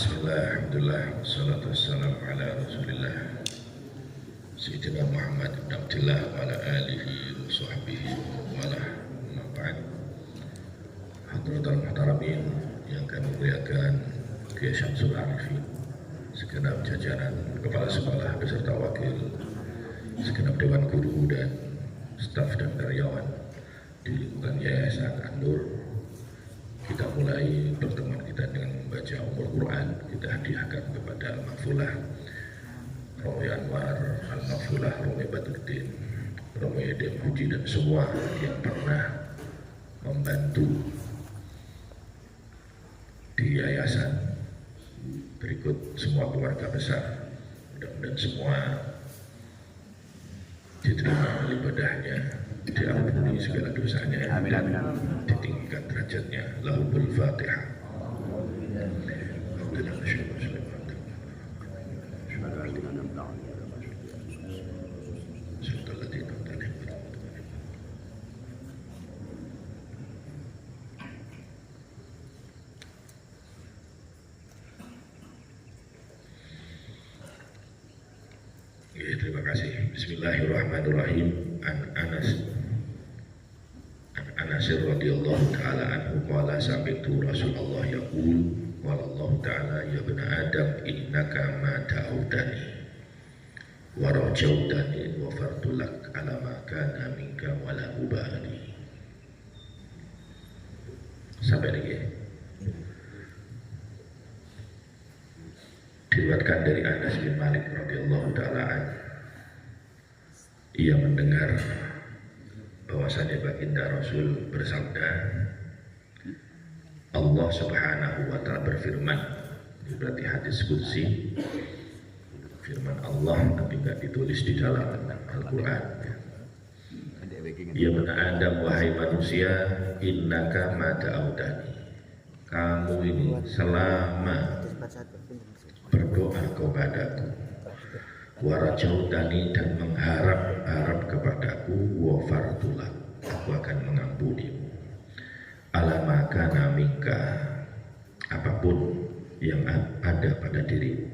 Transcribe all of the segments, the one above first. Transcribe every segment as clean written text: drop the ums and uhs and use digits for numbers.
Bismillah, alhamdulillah, wassalatu wassalamu ala rasulillah Sayyidina Muhammad ibn Abdillah wa ala alihi wa sahbihi wa ala ma'ba'ad. Hadratul muhtaramin yang kami muliakan, Kiai Syamsul Arifin, segenap jajaran kepala sekolah beserta wakil, segenap dewan guru dan staf dan karyawan di lingkungan Yayasan An-Nur. Kita mulai pertemuan kita dengan membaca Ummul Quran. Kita hadiahkan kepada Al-Mahfulah Romi Anwar, Al-Mahfulah Romi Badruddin, Romi Edem Huji, dan semua yang pernah membantu di yayasan. Berikut semua keluarga besar, mudah-mudahan semua diterima ibadahnya, diampuni segala dosanya, amin, amin, amin. Ditinggikan derajatnya. Lahumul Fatihah. Terima kasih. Bismillahirrahmanirrahim. An Anas radhiyallahu taala anhu qala sami'tu Rasulullah yaqul qala Allah taala ya bani Adam innaka ma ta'udani wa rajautani wa fardulak ala ma kana minka wa la ubali. Sampai lagi. Diriwayatkan dari Anas bin Malik radhiyallahu taala anhu, ia mendengar bahwasannya baginda Rasul bersabda, Allah Subhanahu wa taala berfirman. Ini berarti hadis qudsi, firman Allah tapi tidak ditulis di dalam Al-Quran. Ya bani Adam, wahai manusia, innaka ma ta'udani, kamu ini selama berdoa kepadaku, warajautani, dan mengharap kepadaku, wa fardulak, aku akan mengampunimu, alama kana minka, apapun yang ada pada dirimu,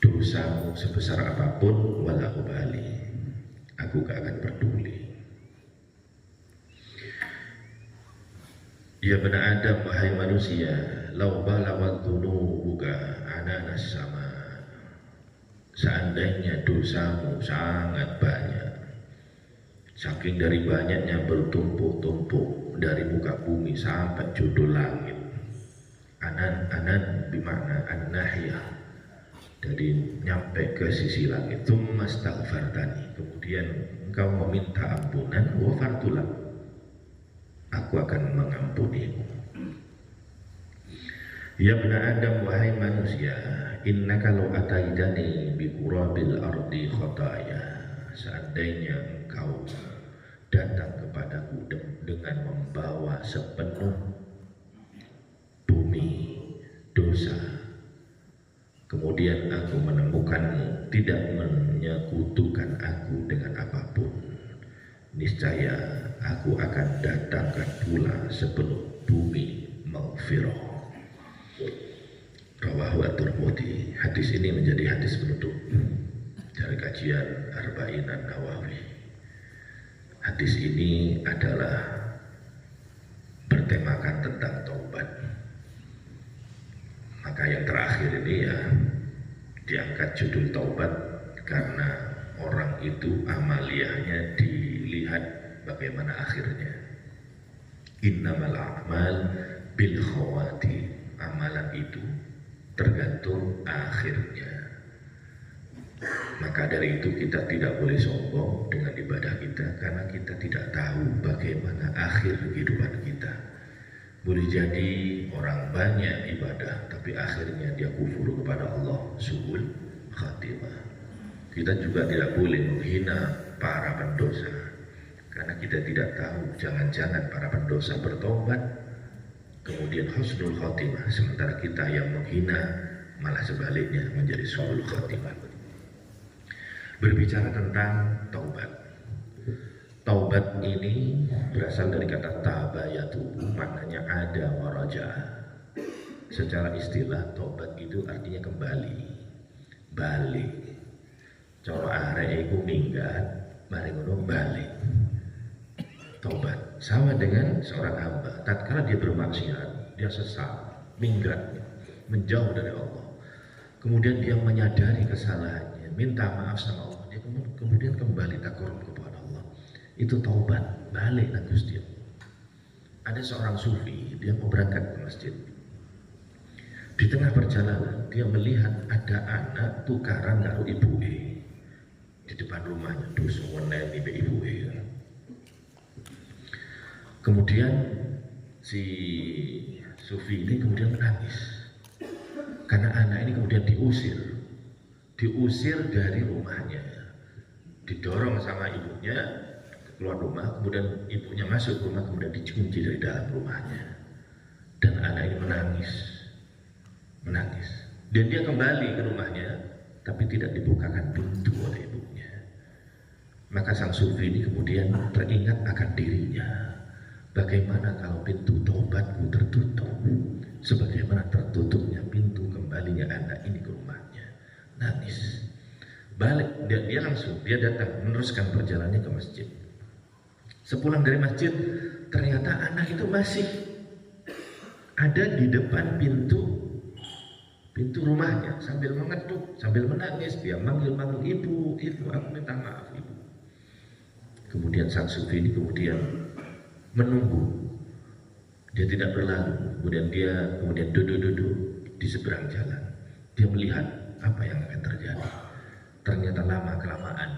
dosamu sebesar apapun, wala ubali, aku gak akan peduli. Ya bani Adam, wahai manusia, lau balawat dunubuka ananas sama, seandainya dosamu sangat banyak, saking dari banyaknya bertumpuk-tumpuk dari muka bumi sampai judul langit. Anan bimakna an-nahiyah, dari nyampe ke sisi langit. Tsumma astaghfartani, kemudian engkau meminta ampunan, wa fardulak, aku akan mengampunimu. Ya bani Adam, wahai manusia, innaka law ataidani bi qurabil ardi khataya, seandainya engkau datang kepadaku dengan membawa sepenuh bumi dosa, kemudian aku menemukanmu tidak menyekutukan aku dengan apapun, niscaya aku akan datangkan pula sepenuh bumi maghfirah. Rawahu at-Tirmidzi. Hadis ini menjadi hadis penutup dari kajian Arba'in An-Nawawi. Hadis ini adalah bertemakan tentang taubat. Maka yang terakhir ini ya diangkat judul taubat karena orang itu amaliyahnya dilihat bagaimana akhirnya. Innamal a'mal bil khawati, amalan itu tergantung akhirnya. Maka dari itu kita tidak boleh sombong dengan ibadah kita, karena kita tidak tahu bagaimana akhir kehidupan kita. Boleh jadi orang banyak ibadah tapi akhirnya dia kufur kepada Allah, su'ul khatimah. Kita juga tidak boleh menghina para pendosa, karena kita tidak tahu, jangan-jangan para pendosa bertobat kemudian husnul khatimah, sementara kita yang menghina malah sebaliknya menjadi su'ul khatimah. Berbicara tentang taubat, taubat ini berasal dari kata tabayatu, maknanya ada waraja. Secara istilah tobat itu artinya kembali, balik. Cara arek iku minggat, mari ngono balik. Tobat sama dengan seorang hamba. Tatkala dia bermaksiat, dia sesat, minggat, menjauh dari Allah. Kemudian dia menyadari kesalahannya, minta maaf sama Allah. Dia kemudian kembali takarrub kepada Allah. Itu taubat, balik nang Gusti. Ada seorang sufi, dia mau berangkat ke masjid. Di tengah perjalanan dia melihat ada anak tukaran karo ibuke di depan rumahnya, dus wenen ibuke. Kemudian si sufi ini kemudian menangis karena anak ini kemudian diusir dari rumahnya, didorong sama ibunya keluar rumah, kemudian ibunya masuk rumah, kemudian dikunci dari dalam rumahnya, dan anak ini menangis, dan dia kembali ke rumahnya, tapi tidak dibukakan pintu oleh ibunya. Maka sang sufi ini kemudian teringat akan dirinya. Bagaimana kalau pintu taubatku tertutup, sebagaimana tertutupnya pintu kembalinya anak ini ke rumahnya. Nangis, balik, dia datang meneruskan perjalanannya ke masjid. Sepulang dari masjid, ternyata anak itu masih ada di depan pintu rumahnya, sambil mengetuk, sambil menangis. Dia manggil ibu, aku minta maaf ibu. Kemudian sang sufi ini kemudian menunggu, dia tidak berlalu. Kemudian duduk di seberang jalan. Dia melihat apa yang akan terjadi. Ternyata lama kelamaan,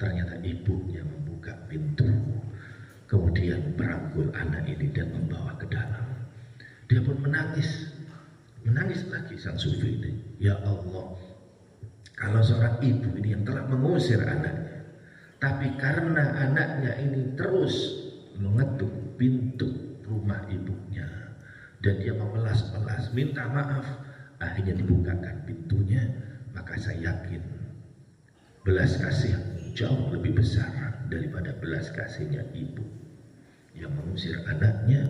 ternyata ibunya membuka pintu, kemudian merangkul anak ini dan membawa ke dalam. Dia pun menangis lagi sang sufi ini. Ya Allah, kalau seorang ibu ini yang telah mengusir anaknya, tapi karena anaknya ini terus mengetuk pintu rumah ibunya dan dia memelas-melas minta maaf, akhirnya dibukakan pintunya, maka saya yakin belas kasih jauh lebih besar daripada belas kasihnya ibu yang mengusir anaknya.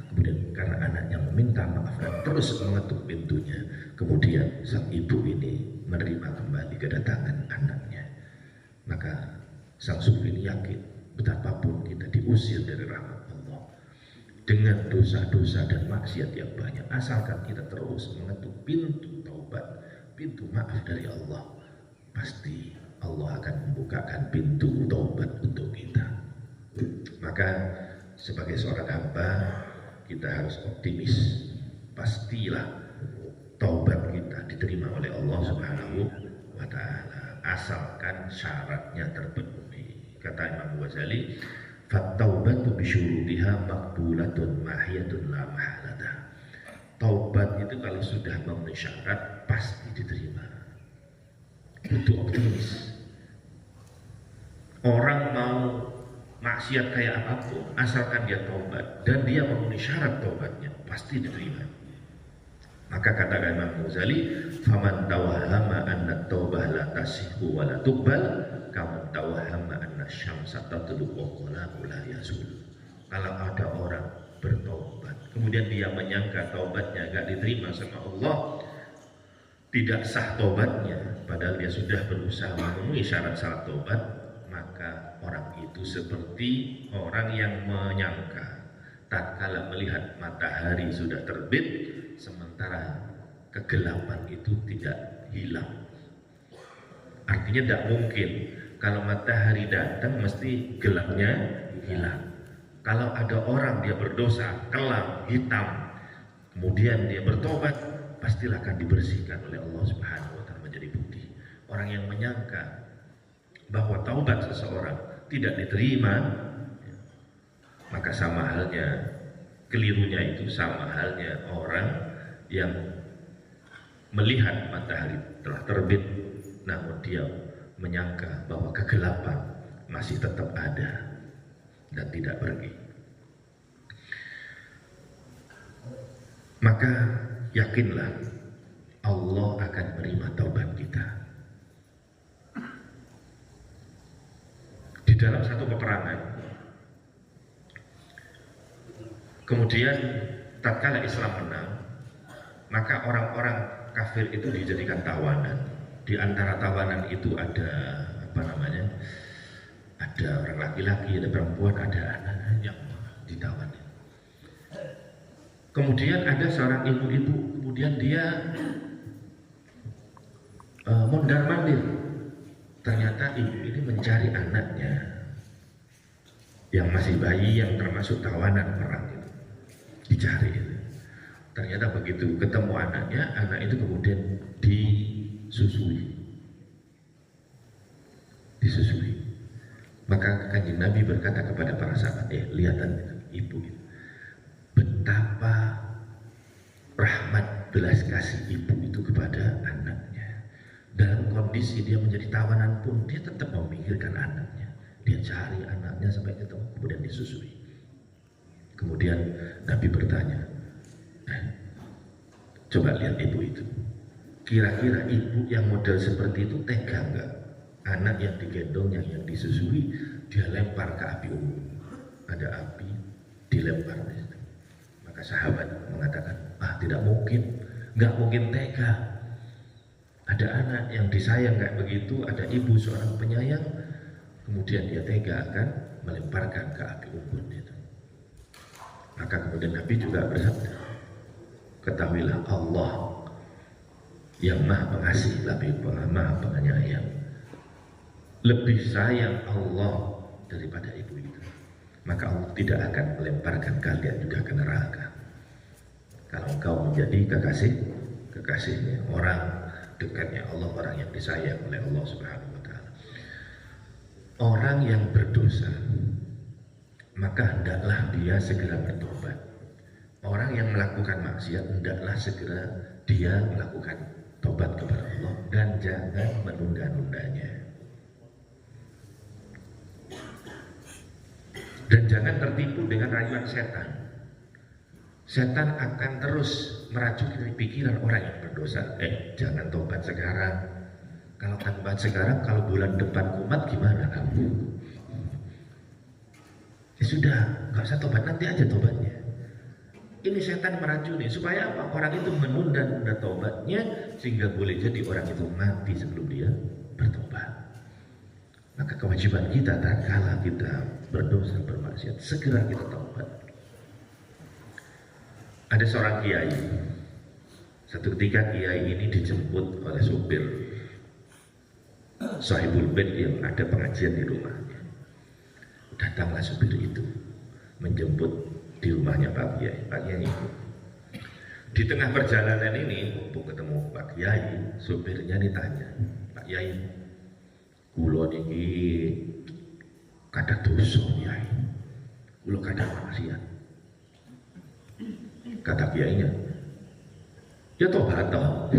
Kemudian karena anaknya meminta maaf dan terus mengetuk pintunya, kemudian sang ibu ini menerima kembali kedatangan anaknya. Maka sang sufi ini yakin betapapun kita diusir dari rahmat Allah dengan dosa-dosa dan maksiat yang banyak, asalkan kita terus mengetuk pintu taubat, pintu maaf dari Allah, pasti Allah akan membukakan pintu taubat untuk kita. Maka sebagai seorang hamba, kita harus optimis, pastilah taubat kita diterima oleh Allah Subhanahu wa Ta'ala, asalkan syaratnya terpenuhi. Kata Imam Ghazali, "Fattaubatu bisyurutiha maqbulatun mahiyatun la mahalata." Taubat itu kalau sudah memenuhi syarat pasti diterima. Butuh optimis. Orang mau maksiat kayak apapun, asalkan dia taubat dan dia memenuhi syarat taubatnya, pasti diterima. Maka katakan Imam Ghazali, "Faman tawahhama anna taubah la tasihhu wa la tuqbal, kaman tawahhama anna syamsa tatlu'u wa qalamu la yazul." Kalau ada orang bertaubat, kemudian dia menyangka taubatnya gak diterima sama Allah, tidak sah taubatnya, padahal dia sudah berusaha memenuhi syarat-syarat taubat, maka orang itu seperti orang yang menyangka tatkala melihat matahari sudah terbit, sementara kegelapan itu tidak hilang. Artinya tidak mungkin kalau matahari datang mesti gelapnya hilang. Kalau ada orang dia berdosa kelam hitam, kemudian dia bertobat, pastilah akan dibersihkan oleh Allah Subhanahu wa Ta'ala menjadi putih. Orang yang menyangka bahwa taubat seseorang tidak diterima, maka sama halnya, kelirunya itu sama halnya orang yang melihat matahari telah terbit, namun dia menyangka bahwa kegelapan masih tetap ada dan tidak pergi. Maka yakinlah Allah akan menerima taubat kita. Di dalam satu peperangan, kemudian tatkala Islam menang, Maka orang-orang kafir itu dijadikan tawanan. Di antara tawanan itu ada apa namanya? Ada orang laki-laki, ada perempuan, ada anak yang ditawan. Kemudian ada seorang ibu-ibu, kemudian dia mondar-mandir. Ternyata ibu ini mencari anaknya yang masih bayi, yang termasuk tawanan perang itu, dicari. Ternyata begitu ketemu anaknya, anak itu kemudian disusui. Maka Kanjeng Nabi berkata kepada para sahabat, lihatan ibu itu, betapa rahmat belas kasih ibu itu kepada anaknya. Dalam kondisi dia menjadi tawanan pun dia tetap memikirkan anaknya. Dia cari anaknya sampai ketemu, kemudian disusui. Kemudian Nabi bertanya, coba lihat ibu itu, kira-kira ibu yang model seperti itu tega enggak? Anak yang digendongnya, yang disusui, dia lempar ke api unggun. Ada api, dilempar. Maka sahabat mengatakan, tidak mungkin, nggak mungkin tega. Ada anak yang disayang kayak begitu, ada ibu seorang penyayang, kemudian dia tega akan melemparkan ke api unggun itu. Maka kemudian Nabi juga bersabda, ketahuilah Allah yang maha pengasih, lebih maha penyayang, lebih sayang Allah daripada ibu itu. Maka Allah tidak akan melemparkan kalian juga ke neraka kalau engkau menjadi kekasihnya, orang dekatnya Allah, orang yang disayang oleh Allah Subhanahu wa Ta'ala. Orang yang berdosa, maka hendaklah dia segera bertobat. Orang yang melakukan maksiat, hendaklah segera dia melakukan tobat kepada Allah dan jangan menunda-nundanya. Dan jangan tertipu dengan rayuan setan. Setan akan terus meracuni pikiran orang yang berdosa. Jangan tobat sekarang. Kalau tobat sekarang, kalau bulan depan kumat gimana kamu? Ya sudah, nggak usah tobat, nanti aja tobatnya. Ini setan meracuni supaya apa? Orang itu menunda-nunda tobatnya sehingga boleh jadi orang itu mati sebelum dia bertobat. Maka kewajiban kita tatkala kita berdosa, bermaksiat, segera kita taubat. Ada seorang kiai. Satu ketika kiai ini dijemput oleh supir sahibul bait yang ada pengajian di rumahnya. Datanglah supir itu menjemput di rumahnya Pak Kiai. Pak Kiai itu di tengah perjalanan ini, mumpung ketemu Pak Kiai, supirnya ditanya, Pak Kiai, kula niki kadang dosa Kiai, kula kadang maksiat. Kata kiainya, ya tobat toh.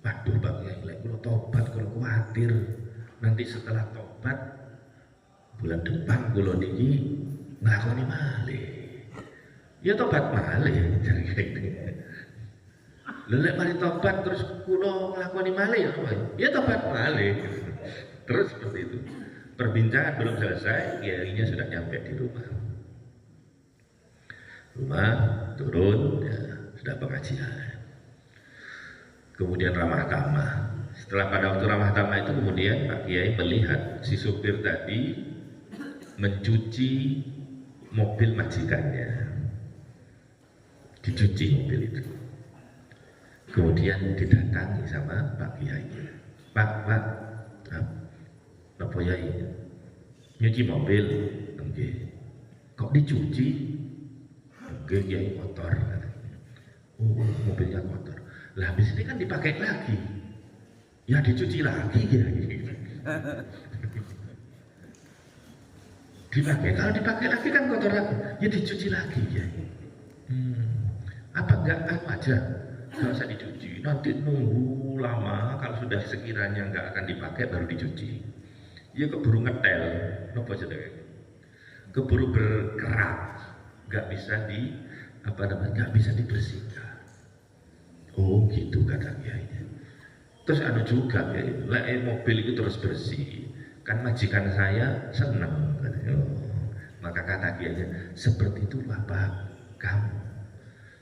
Waduh Pak Kiai, lek kula tobat, kula khawatir nanti setelah tobat bulan depan kula niki nglakoni malih. Ya tobat malih jare gitu. Lek mari tobat terus kula nglakoni malih ya tobat malih. Terus seperti itu. Perbincangan belum selesai, kiainya sudah nyampe di rumah. Turun, ya, sudah pengajian. Kemudian ramah tamah. Setelah pada waktu ramah tamah itu kemudian Pak Kiai melihat si supir tadi mencuci mobil majikannya. Dicuci mobil itu. Kemudian didatangi sama Pak Kiai. Pak, Pak Kiai, nyuci mobil, enggak. Kok dicuci? Enggak, Kiai kotor. Oh, mobilnya kotor. Lah habis ini kan dipakai lagi. Ya dicuci lagi Kiai. Dipakai, kalau dipakai lagi kan kotor lagi. Ya dicuci lagi Kiai. Apa enggak aja? Nggak usah dicuci. Nanti nunggu lama. Kalau sudah sekiranya enggak akan dipakai baru dicuci. Ya keburu ngetel, nopo jenenge? Keburu berkerak, nggak bisa nggak bisa dibersihkan. Oh gitu kata kiainya. Terus ada juga ya, mobil itu terus bersih, kan majikan saya senang. Maka kata kiainya, seperti itulah Pak kamu.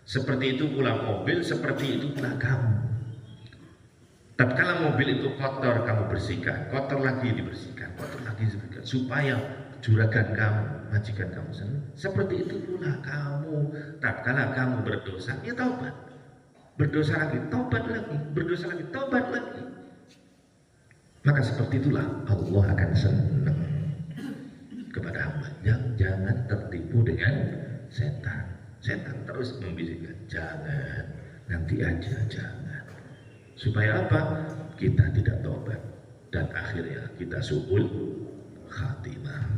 Seperti itu pula mobil, seperti itu pula kamu. Tatkala mobil itu kotor, kamu bersihkan, kotor lagi dibersihkan, kotor lagi dibersihkan, supaya juragan kamu, majikan kamu senang. Seperti itu pula kamu. Tatkala kamu berdosa, ya taubat. Berdosa lagi, taubat lagi, berdosa lagi, taubat lagi. Maka seperti itulah Allah akan senang kepada hamba. Jangan tertipu dengan setan. Setan terus membisikkan, jangan, nanti aja, jangan. Supaya apa? Kita tidak tobat dan akhirnya kita su'ul khatimah.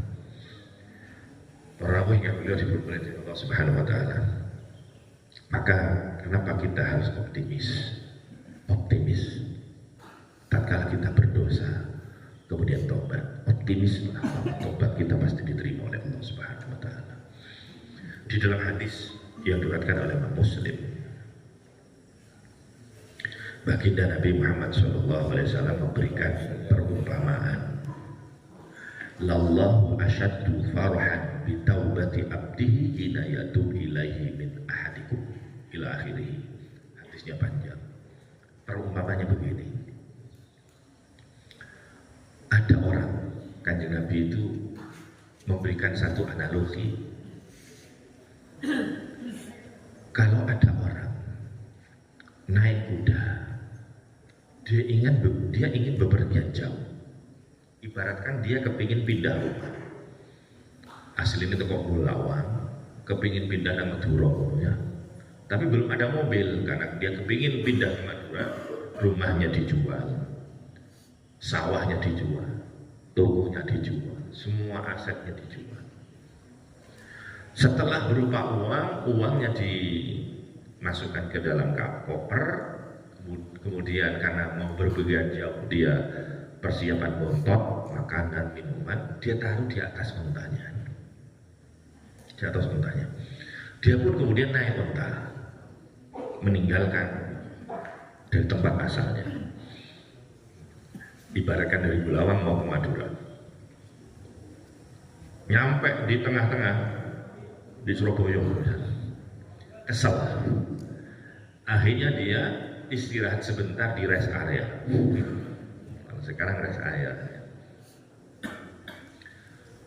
Tarawih yang beliau diberkati Allah Subhanahu wa taala. Maka kenapa kita harus optimis? Optimis. Tatkala kita berdosa, kemudian tobat, optimislah tobat kita pasti diterima oleh Allah Subhanahu wa taala. Di dalam hadis yang diriwayatkan oleh Imam Muslim, baginda Nabi Muhammad SAW memberikan perumpamaan, lallahu asyaddu farhan bi taubati abdihi hina yatub ilaihi min ahadikum ila akhirih. Hadisnya panjang. Perumpamannya begini, ada orang, Kanjeng Nabi itu memberikan satu analogi. Kalau ada orang naik kuda, dia ingin bepergian jauh. Ibaratkan dia kepingin pindah rumah. Aslinya itu kok Bulawang, kepingin pindah ke Madura, ya. Tapi belum ada mobil karena dia kepingin pindah ke Madura. Rumahnya dijual, sawahnya dijual, tokonya dijual, semua asetnya dijual. Setelah berupa uangnya dimasukkan ke dalam koper, kemudian karena mau berpergian jauh dia persiapan bontot, makanan, minuman, dia taruh di atas ontanya. Di atas ontanya. Dia pun kemudian naik onta, meninggalkan dari tempat asalnya. Ibaratkan dari Bulawang mau ke Madura. Nyampe di tengah-tengah di Surabaya, kesel. Akhirnya dia istirahat sebentar di rest area. Kalau sekarang rest area.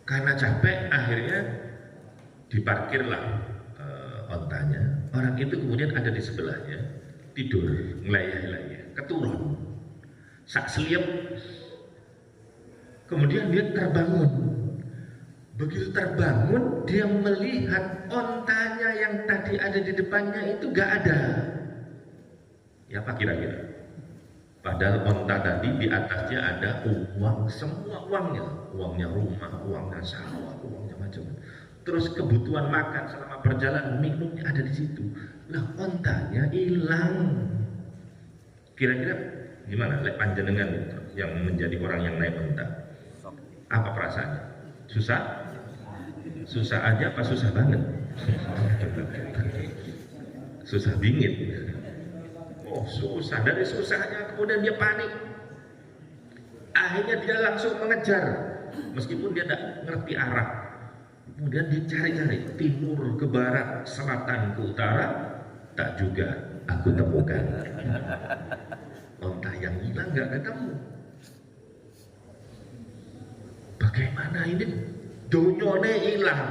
Karena capek, akhirnya diparkirlah ontanya. Orang itu kemudian ada di sebelahnya, tidur, ngelayah-layah, keturun, sak seliep. Kemudian dia terbangun. Begitu terbangun, dia melihat ontanya yang tadi ada di depannya itu gak ada. Ya apa kira-kira? Padahal onta tadi di atasnya ada uang, semua uangnya. Uangnya rumah, uangnya sawah, uangnya macam-macam. Terus kebutuhan makan selama perjalanan, minumnya ada di situ. Lah ontanya hilang. Kira-kira gimana? Lek panjenengan yang menjadi orang yang naik onta, apa perasaannya? Susah? Susah aja apa susah banget? Susah bingit. Oh susah, dari susahnya kemudian dia panik. Akhirnya dia langsung mengejar, meskipun dia tidak ngerti arah. Kemudian dia cari-cari timur ke barat, selatan ke utara, tak juga aku temukan. Onta yang hilang nggak ketemu. Bagaimana ini? Dunyone hilang.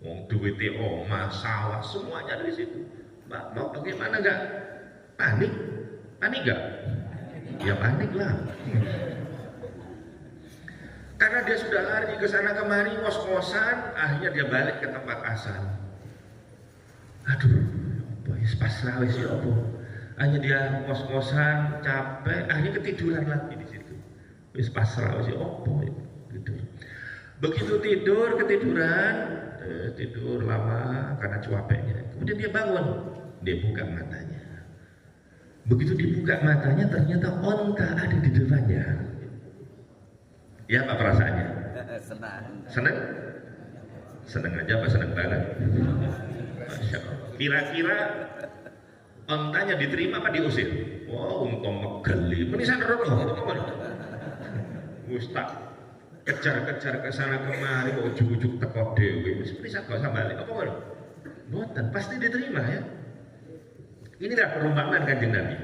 Wong duwite omah, sawah, semuanya dari situ. Mbak, mau bagaimana nggak? Panik? Panik nggak? Ya panik lah. Karena dia sudah lari ke sana kemari, ngos-ngosan, akhirnya dia balik ke tempat asal. Aduh, pasrah wis ya apa? Hanya dia ngos-ngosan, capek, akhirnya ketiduran lagi di situ. Wis pasrah wis ya apa? Gitu. Begitu ketiduran, tidur lama karena capeknya. Kemudian dia bangun, dia buka matanya. Begitu dibuka matanya, ternyata onta ada di depannya. Ya apa perasaannya? Senang. Senang? Senang aja apa senang banget? Masya Allah. Kira-kira ontanya diterima apa diusir? Wah, untung megeli. Menisan rono. Ustaz kejar-kejar ke sana kemari kok ujug-ujug teko dhewe. Wis bisa gak balik apa ngono? Mboten, pasti diterima ya. Inilah perumpamaan Kanjeng Nabi.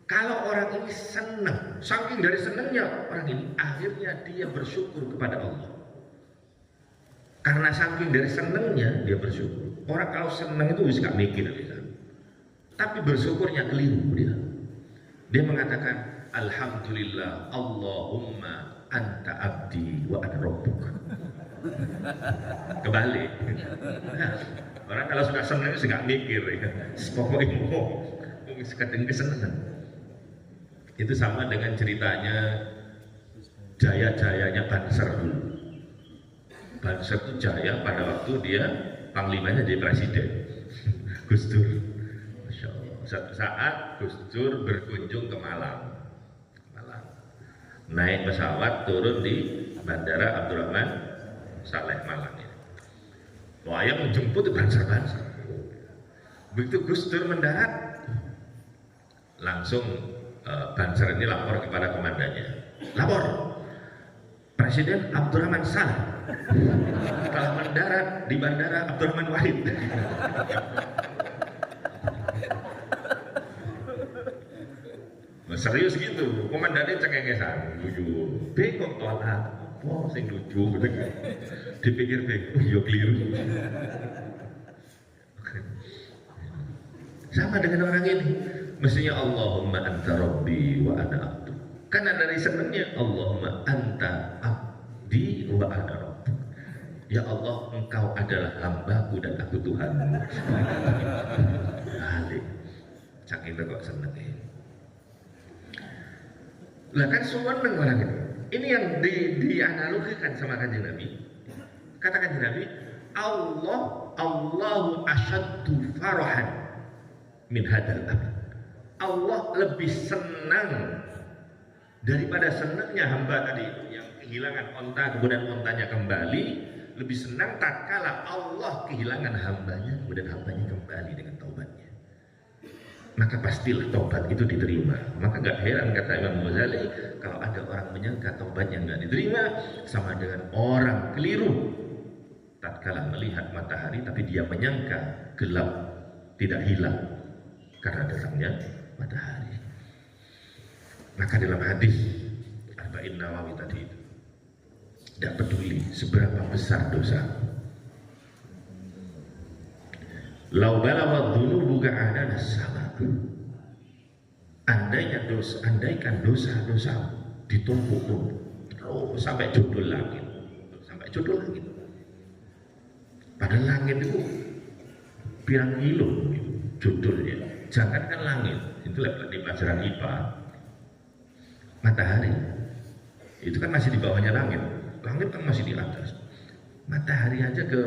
Kalau orang ini senang, saking dari senangnya orang ini, akhirnya dia bersyukur kepada Allah. Karena saking dari senangnya dia bersyukur. Orang kalau senang itu bisa gak mikir, bisa. Tapi bersyukurnya keliru dia. Dia mengatakan, Alhamdulillah, Allahumma anta abdi wa ana rabbuka. Kebalik. Orang kalau sudah senang itu gak mikir, ya. Pokoknya mau kadang kesenangan. Itu sama dengan ceritanya jaya-jayanya Banser dulu. Banser itu jaya pada waktu dia panglimanya jadi presiden. Gus Dur. Masya Allah. Suatu saat Gus Dur berkunjung ke Malang. Naik pesawat turun di Bandara Abdurrahman Saleh Malang. Wah, yang menjemput itu Banser. Begitu Gus Dur mendarat, langsung Banser ini lapor kepada komandannya. Lapor, Presiden Abdurrahman Saleh telah mendarat di Bandara Abdurrahman Wahid. Serius gitu, komandannya cengengesan, lucu, bengkok tualah, wah sing lucu, dipikir bengkok, yo keliru. Sama dengan orang ini, mestinya Allahumma anta rabbi wa ana abdu. Karena dari senangnya Allahumma anta abdi wa ana rabbu. Ya Allah, engkau adalah hambaku dan aku Tuhanmu. Balik, saking kok seneng. Lah kan seneng orang ini. Ini yang dianalogikan sama Kanjeng Nabi. Kata Kanjeng Nabi, Allahu asyaddu farahan min hadal abd. Allah lebih senang daripada senangnya hamba tadi yang kehilangan onta kemudian ontanya kembali, lebih senang tatkala Allah kehilangan hambanya kemudian hambanya kembali dengan taubatnya. Maka pastilah taubat itu diterima. Maka gak heran kata Imam Ghazali, kalau ada orang menyangka taubatnya gak diterima, sama dengan orang keliru tatkala melihat matahari tapi dia menyangka gelap tidak hilang karena datangnya matahari. Maka dalam hadis Arba'in Nawawi tadi itu, tidak peduli seberapa besar dosa, lau balagha dzunubu ka'anana sama, andaikan dosa-dosa ditumpuk-tumpuk terus sampai judul langit, padahal langit itu pirang kilo judulnya, jangankan langit, itu di pelajaran IPA, matahari itu kan masih di bawahnya langit kan masih di atas, matahari aja ke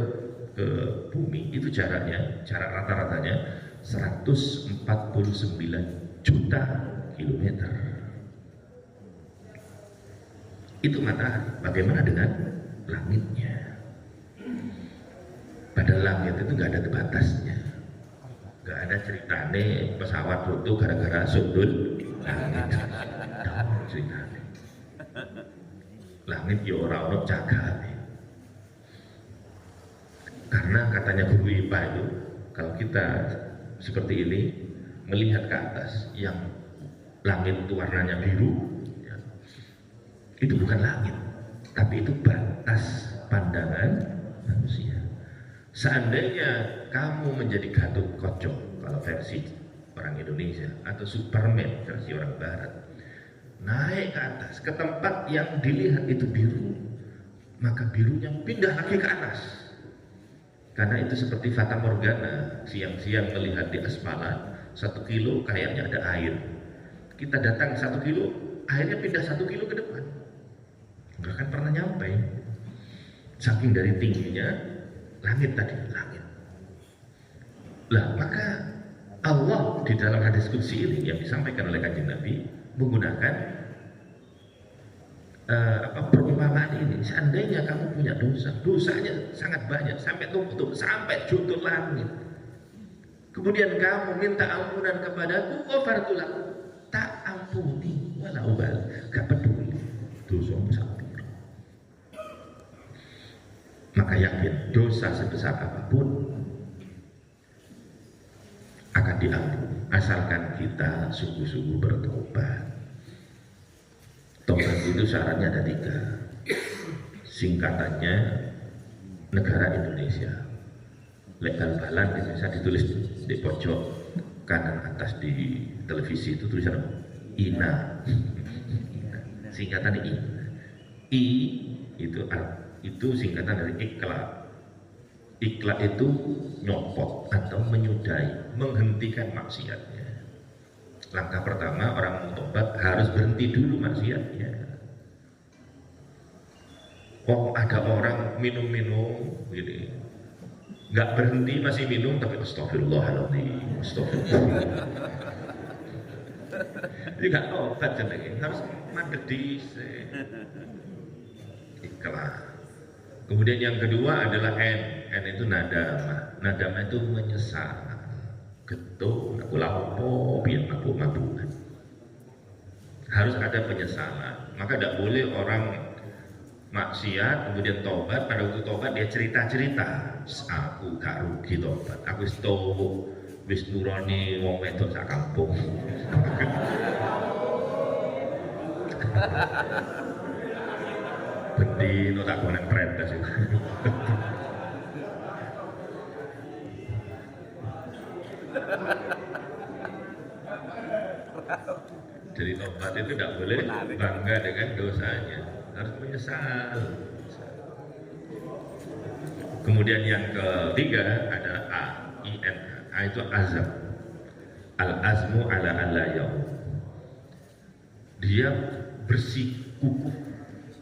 bumi itu jarak rata-ratanya 149 juta kilometer. Itu matahari. Bagaimana dengan langitnya? Pada langit itu nggak ada batasnya, nggak ada ceritane pesawat runtuh gara-gara sundul langit. Ceritane langit ya orang jaga. Karena katanya guru IPA itu, kalau kita seperti ini melihat ke atas yang langit itu warnanya biru, ya, itu bukan langit, tapi itu batas pandangan manusia. Seandainya kamu menjadi Gatot Kaca kalau versi orang Indonesia, atau Superman versi orang Barat, naik ke atas ke tempat yang dilihat itu biru, maka birunya pindah lagi ke atas. Karena itu seperti fata morgana, siang-siang melihat di aspalan 1 kilo kayaknya ada air. Kita datang 1 kilo, airnya pindah 1 kilo ke depan, nggak akan pernah nyampe. Saking dari tingginya langit tadi, langit. Lah maka Allah di dalam hadis qudsi ini yang disampaikan oleh Kanjeng Nabi menggunakan perumpamaan ini. Seandainya kamu punya dosanya sangat banyak sampai tumpuk sampai judul langit, kemudian kamu minta ampunan kepadaku, ghafartu lakum, tak ampuni walau bal, gak peduli dosamu sampai. Maka yakin dosa sebesar apapun akan akan diampuni asalkan kita sungguh-sungguh bertobat. Tobat itu syaratnya ada 3. Singkatannya negara Indonesia. Legal balan bisa ditulis di pojok kanan atas di televisi itu tulisan INA. Singkatan I. I itu singkatan dari ikhlaq. Ikhlaq itu nyopot atau menyudahi, menghentikan maksiatnya. Langkah pertama orang mau tobat harus berhenti dulu maksiatnya. Oh, ada orang minum-minum gini, nggak berhenti masih minum tapi astagfirullahaladzim, astagfirullah. Jadi nggak tobat jenenge, harus mandek dhisik. Ikhlas. Kemudian yang kedua adalah N itu nadama. Nadama itu menyesal. Getun, aku lapo biar mabuk-mabukan. Harus ada penyesalan. Maka tidak boleh orang maksiat kemudian tobat, pada waktu tobat dia cerita-cerita, aku gak rugi tobat, aku wis nurani wong wedok sak kampung. Bendino tak konek prendes itu. Jadi tobat itu tidak boleh bangga dengan dosanya, harus menyesal. Kemudian yang ketiga ada A, IN. A itu azam. Al-azmu ala al-layam. Dia bersikukuh,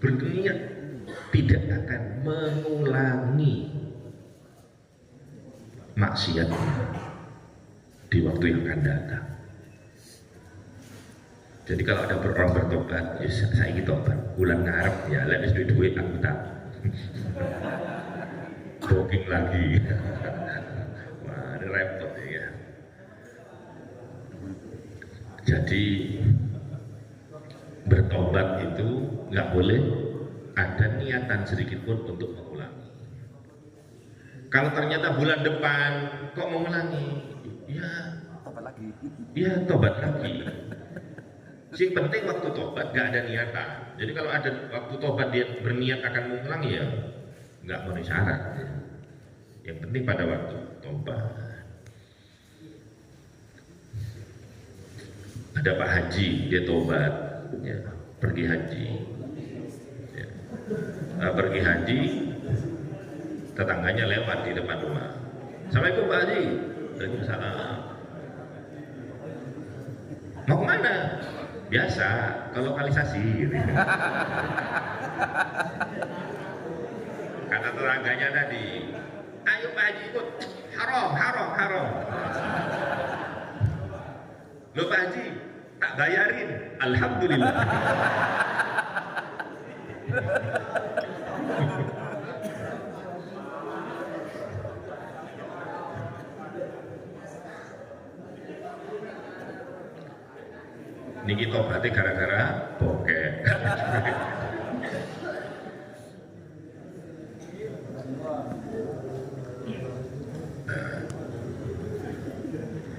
berniat tidak akan mengulangi maksiat di waktu yang akan datang. Jadi kalau ada orang bertobat, ya saya ingin tobat, ulang ngarep ya, lewis duit aku tak booking lagi. Wah, ini repot ya. Jadi bertobat itu nggak boleh ada niatan sedikit pun untuk mengulangi. Kalau ternyata bulan depan kok mengulangi, ya tobat lagi. Ya tobat lagi. Sing penting waktu tobat gak ada niatan. Jadi kalau ada waktu tobat dia berniat akan mengulangi ya nggak memenuhi syarat. Yang penting pada waktu tobat. Ada Pak Haji, dia tobat, ya, pergi haji. Ya. Pergi haji, tetangganya lewat di depan rumah. Assalamualaikum Pak Haji. Waalaikumsalam. Mau kemana? Biasa, ke lokalisasi gitu. Kata tetangganya tadi, ayo Pak Haji ikut, haram. Loh Pak Haji, tak bayarin, alhamdulillah. Niki tobatnya gara-gara bokeh.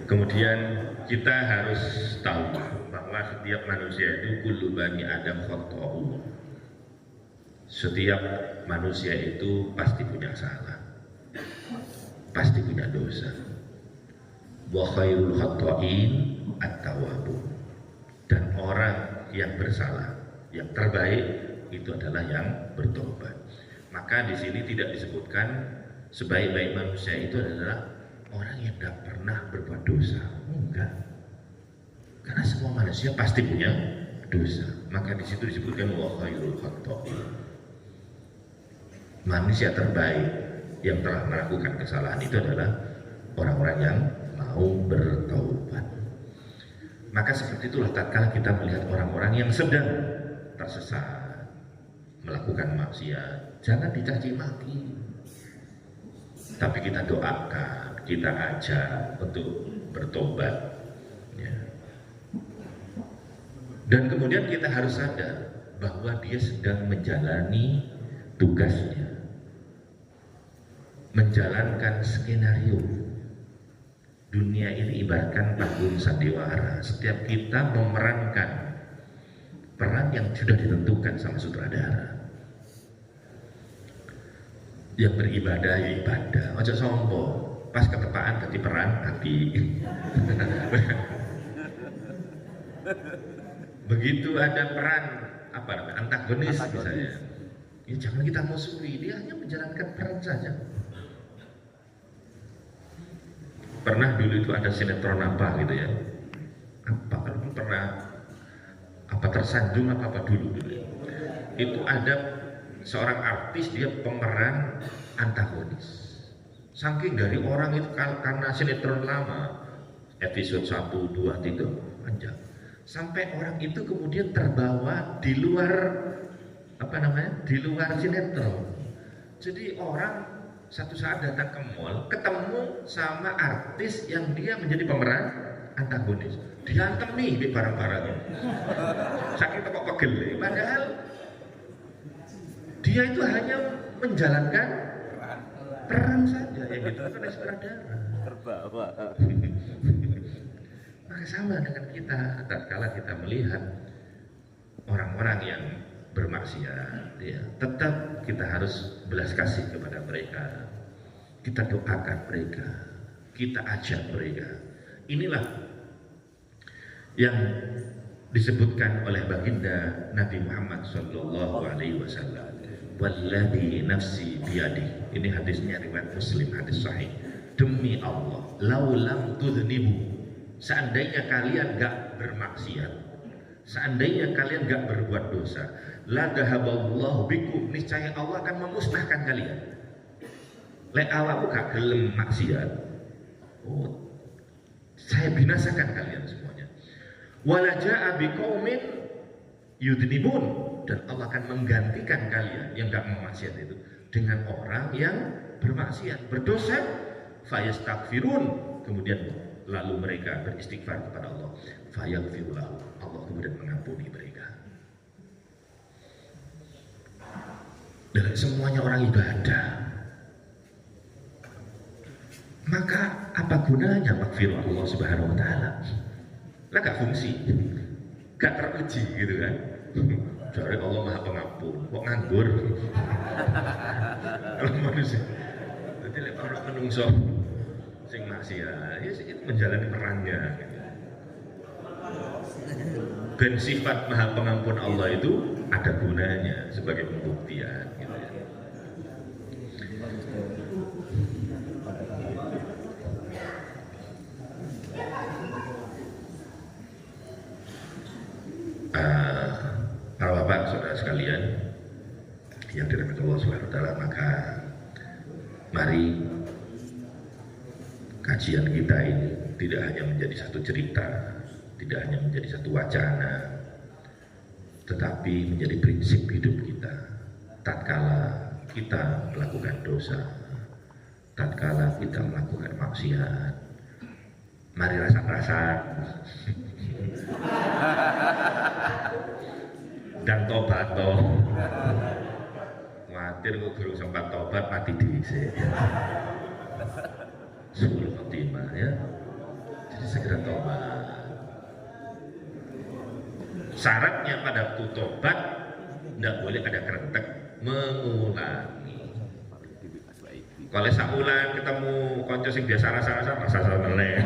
Kemudian kita harus tahu bahwa setiap manusia itu kullu bani Adam khata'un. Setiap manusia itu pasti punya salah, pasti punya dosa. Wa khairul khata'in at-tawwabun. Dan orang yang bersalah, yang terbaik itu adalah yang bertobat. Maka di sini tidak disebutkan sebaik-baik manusia itu adalah orang yang tidak pernah berbuat dosa. Enggak. Karena semua manusia pasti punya dosa. Maka di situ disebutkan wa khairul khata'in. Manusia terbaik yang telah melakukan kesalahan itu adalah orang-orang yang mau bertaubat. Maka seperti itulah tatkala kita melihat orang-orang yang sedang tersesat, melakukan maksiat, jangan dicaci maki. Tapi kita doakan, kita ajak untuk bertobat. Ya. Dan kemudian kita harus sadar bahwa dia sedang menjalani tugasnya, menjalankan skenario. Dunia ini ibaratkan panggung sandiwara. Setiap kita memerankan peran yang sudah ditentukan sama sutradara. Yang beribadah ya ibadah, ojo sombong. Pas ketepaan ganti peran api. Begitu ada peran apa namanya antagonis misalnya, ya jangan kita musuhi, dia hanya menjalankan peran saja. Pernah dulu itu ada sinetron apa gitu ya, apa kalau pernah apa tersanjung apa dulu ya. Itu ada seorang artis, dia pemeran antagonis. Saking dari orang itu karena sinetron lama, episode 1, 2, 3 panjang, sampai orang itu kemudian terbawa di luar apa namanya, di luar sinetron. Jadi orang satu saat datang ke mall, ketemu sama artis yang dia menjadi pemeran antagonis, diantemi di barang-barangnya. Saking kok pegel, padahal dia itu hanya menjalankan peran saja, yang gitu kan sutradara. Terbawa. Maka sama dengan kita, tatkala kita melihat orang-orang yang bermaksiat, ya, tetap kita harus belas kasih kepada mereka. Kita doakan mereka, kita ajak mereka. Inilah yang disebutkan oleh baginda Nabi Muhammad SAW. Walladhi nafsi biyadi. Ini hadisnya riwayat Muslim, hadis sahih. Demi Allah, laulam tudhnibu, seandainya kalian gak bermaksiat, seandainya kalian gak berbuat dosa, la dahaballahu bikum, niscaya Allah akan memusnahkan kalian. Lek awakku gak gelem maksiat, oh, saya binasakan kalian semuanya. Wala ja'a biqaumin yudnibun, dan Allah akan menggantikan kalian yang gak memaksiat itu dengan orang yang bermaksiat, berdosa, fayastaghfirun, kemudian lalu mereka beristighfar kepada Allah, fayaghfirullahu, Allah kemudian mengampuni mereka. Dan semuanya orang ibadah, maka apa gunanya maghfirah Allah Subhanahu wa taala? Lah gak fungsi, gak teruji gitu kan. Dari Allah Maha Pengampun, kok nganggur? Kalau manusia, jadi orang menungso sing maksiat, ya itu menjalani perannya. Gitu. Dan sifat Maha Pengampun Allah itu ada gunanya sebagai pembuktian. Gitu ya. Para bapak, saudara sekalian yang dirahmati Allah Subhanahu wa taala, maka mari kajian kita ini tidak hanya menjadi satu cerita, tidak hanya menjadi satu wacana, tetapi menjadi prinsip hidup kita. Tatkala kita melakukan dosa, tatkala kita melakukan maksiat, mari rasa-rasa dan tobat toh. Khawatir kok guru sempat tobat mati dhisik. Suul khotimah ya. Jadi segera tobat. Syaratnya pada waktu tobat tidak boleh ada kerentek, mengulangi. Kalau sakulan ketemu konco sing biasa rasa-rasa masa meleh.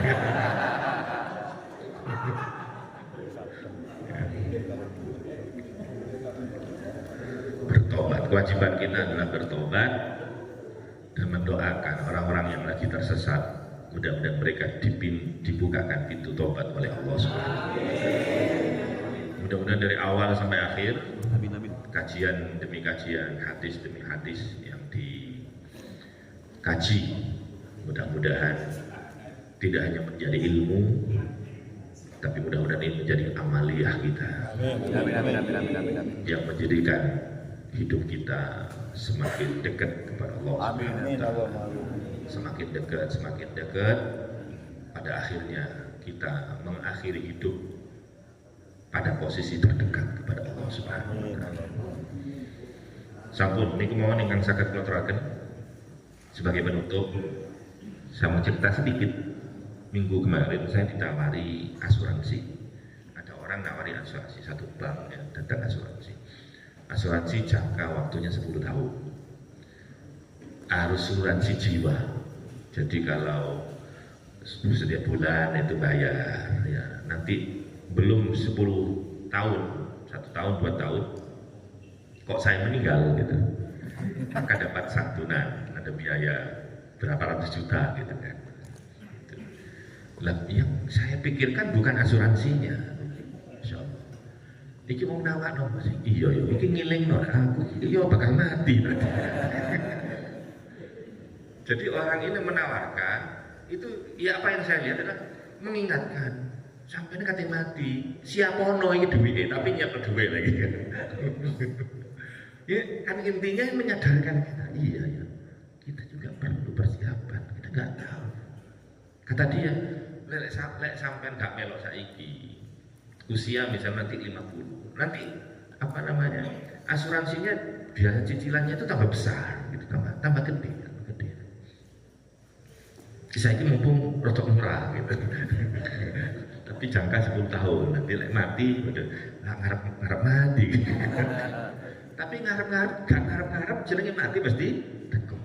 Bertobat, kewajiban kita adalah bertobat dan mendoakan orang-orang yang lagi tersesat, mudah-mudahan mereka dibukakan pintu tobat oleh Allah Subhanahu wa taala. Mudah-mudahan dari awal sampai akhir, kajian demi kajian, hadis demi hadis yang dikaji, mudah-mudahan tidak hanya menjadi ilmu, tapi mudah-mudahan ini menjadi amaliyah kita. Yang menjadikan hidup kita semakin dekat kepada Allah Subhanahu wa taala. Semakin dekat, pada akhirnya kita mengakhiri hidup pada posisi terdekat kepada Allah Subhanahu wa taala. Sampun niku mawon ingkang saged kula aturaken sebagai penutup, saya mau cerita sedikit minggu kemarin saya ditawari asuransi. Ada orang nawari asuransi, satu bank ya, datang asuransi. Asuransi jangka waktunya 10 tahun. Asuransi jiwa. Jadi kalau setiap bulan itu bayar ya, nanti belum 10 tahun, 1 tahun, 2 tahun kok saya meninggal gitu, maka dapat santunan, ada biaya berapa ratus juta gitu kan. Lah, yang saya pikirkan bukan asuransinya. Iki mau nawak no sih, iya iya, iki ngiling no aku, iya bakal mati. Jadi orang ini menawarkan itu, ya apa yang saya lihat adalah mengingatkan sampai ini katanya mati, siapa no ini duit, tapi nyiap duit lagi kan. Ya kan intinya menyadarkan kita, iya ya, kita juga perlu persiapan, kita nggak tahu. Kata dia, lek sampai nggak melok saiki, usia misalnya nanti 50, nanti apa namanya, asuransinya biaya cicilannya itu tambah besar, gitu, tambah gede. Kisah ini mumpung rotok murah gitu. Tapi jangka 10 tahun, nanti lek mati udah ngarep mati. Tapi ngarep jenenge mati pasti teko.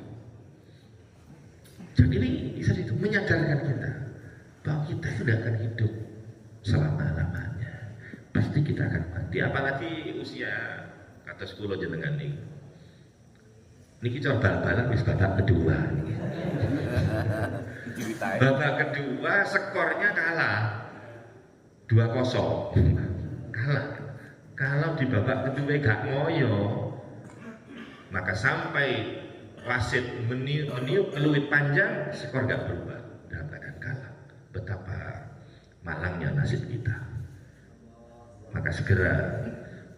Jadi ini bisa itu menyadarkan kita bahwa kita sudah akan hidup selama-lamanya. Pasti kita akan mati, apalagi usia kata 10 jenengan nih. Niki coba bal-balan wis babak kedua. Babak kedua skornya kalah 2-0. Kalah. Kalau di babak kedua gak ngoyo, maka sampai wasit meniup peluit panjang, skor gak berubah dalam keadaan kalah. Betapa malangnya nasib kita. Maka segera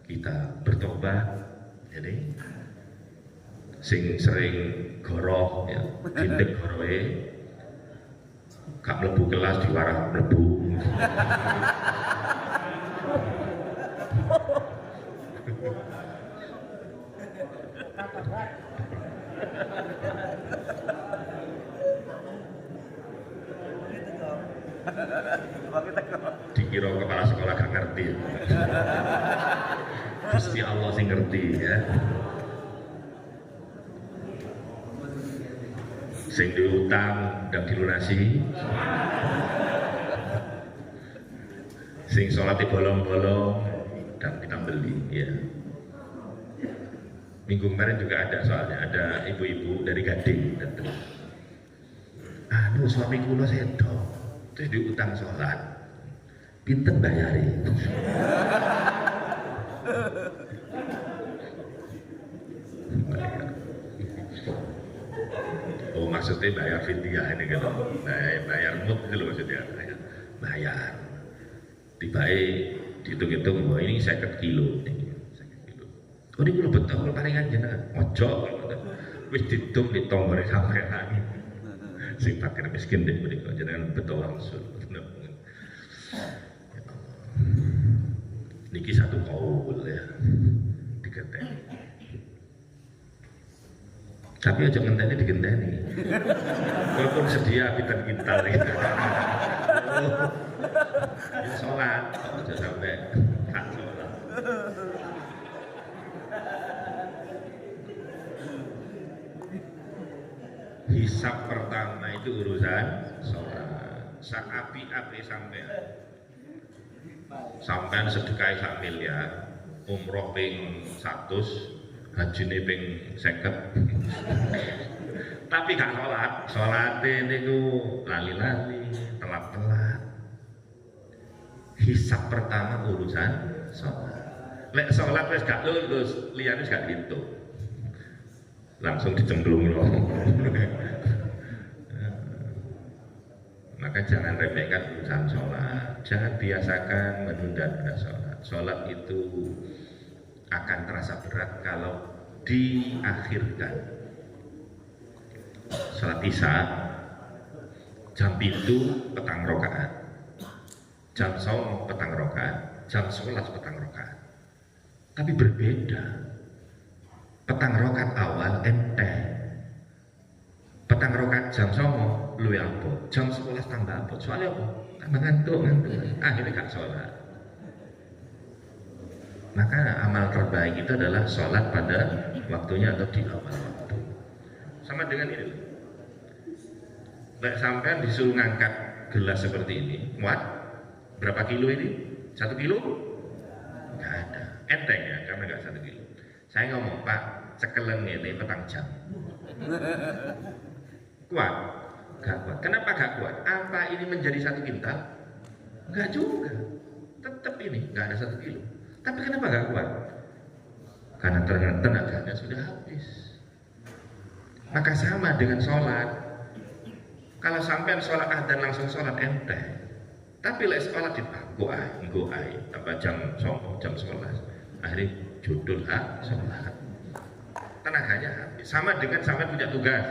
kita bertobat. Jadi sing sering goroh ya, dindek gorohe gak mlebu kelas diwarah mlebu. Dikira kepala sekolah gak ngerti. Gusti Allah sing ngerti ya. Sing diutang dan dilunasi, sing sholat bolong-bolong dan kita beli ya. Minggu kemarin juga ada, soalnya ada ibu-ibu dari Gading datang. Suami kula sedo terus diutang sholat, pinten bayari. Oh maksudnya bayar fidyah ini gitu, bayar mut itu loh maksudnya, bayar. Tiba-tiba dihitung-hitung, oh ini 50 kilo. Oh ini kalau betul, kalau palingan jenengan, ojo wis dihitung di tombol sampean. Sing fakir miskin deh, kalau jenengan betul langsung. Niki satu kaul ya, digenteni. Tapi aja ngenteni digenteni. Walaupun sedia pinten kintal gitu. Ya sholat, aja sampai hak sholat. Hisab pertama itu urusan sholat. Sak api-api sampean sedekah sak miliar, umroh ping 100, haji ini ping 50. Tapi gak sholat niku lali-lali, telat-telat. Hisab pertama urusan sholat. Lek sholat wis gak lulus, liyane wis gak dihitung. Langsung dicemplung loh. Maka jangan remehkan urusan sholat. Jangan biasakan menunda-nunda sholat. Sholat itu akan terasa berat kalau diakhirkan. Sholat isya jam 7 petang rokaat, jam 9 petang rokaat, jam 11 petang rokaat. Tapi berbeda. Petang rokaat awal enteng, petang rokat jam 09.00 lu ya apa? Jam 11 tambah apa? Soalnya apa? Tambah ngantuk. Akhirnya gak sholat. Maka amal terbaik itu adalah sholat pada waktunya atau di awal waktu. Sama dengan ini. Baik sampai disuruh ngangkat gelas seperti ini, muat berapa kilo ini? 1 kilo? Nggak ada. Enteng ya, karena nggak 1 kilo. Saya ngomong, Pak, cekelen ini petang jam. Kuat? Gak kuat. Kenapa gak kuat? Apa ini menjadi 1 kintal? Enggak juga. Tetap ini, nggak ada 1 kilo. Tapi kenapa gak kuat? Karena tenaganya sudah habis. Maka sama dengan sholat. Kalau sampai sholat dan langsung sholat enteng. Tapi lek sholat di goai, apa jam 11. Akhirnya judul sholat. Tenaganya habis. Sama dengan sampai punya tugas.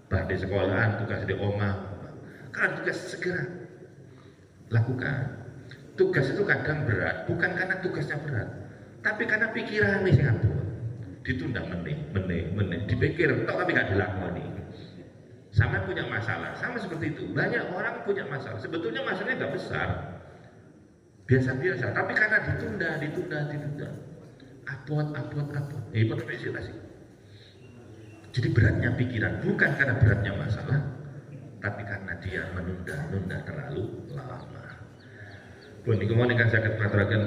Bah di sekolahan, tugas di omah. Kalau tugas segera lakukan. Tugas itu kadang berat, bukan karena tugasnya berat, tapi karena pikiran nih sangat buat. Ditunda meneh, dipikir, tapi gak dilakoni. Sama punya masalah, sama seperti itu. Banyak orang punya masalah, sebetulnya masalahnya gak besar, biasa-biasa, tapi karena ditunda. Apot. Hiperventilasi. Jadi beratnya pikiran, bukan karena beratnya masalah, tapi karena dia menunda terlalu lama. Pun niku menika saged maturaken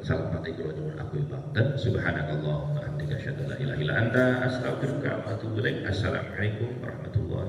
salam pati kula nyuwun aku dan subhanakallahumma hamdika asyhadu an la ilaha illa anta astaghfiruka wa atubu ilaik. Assalamualaikum warahmatullahi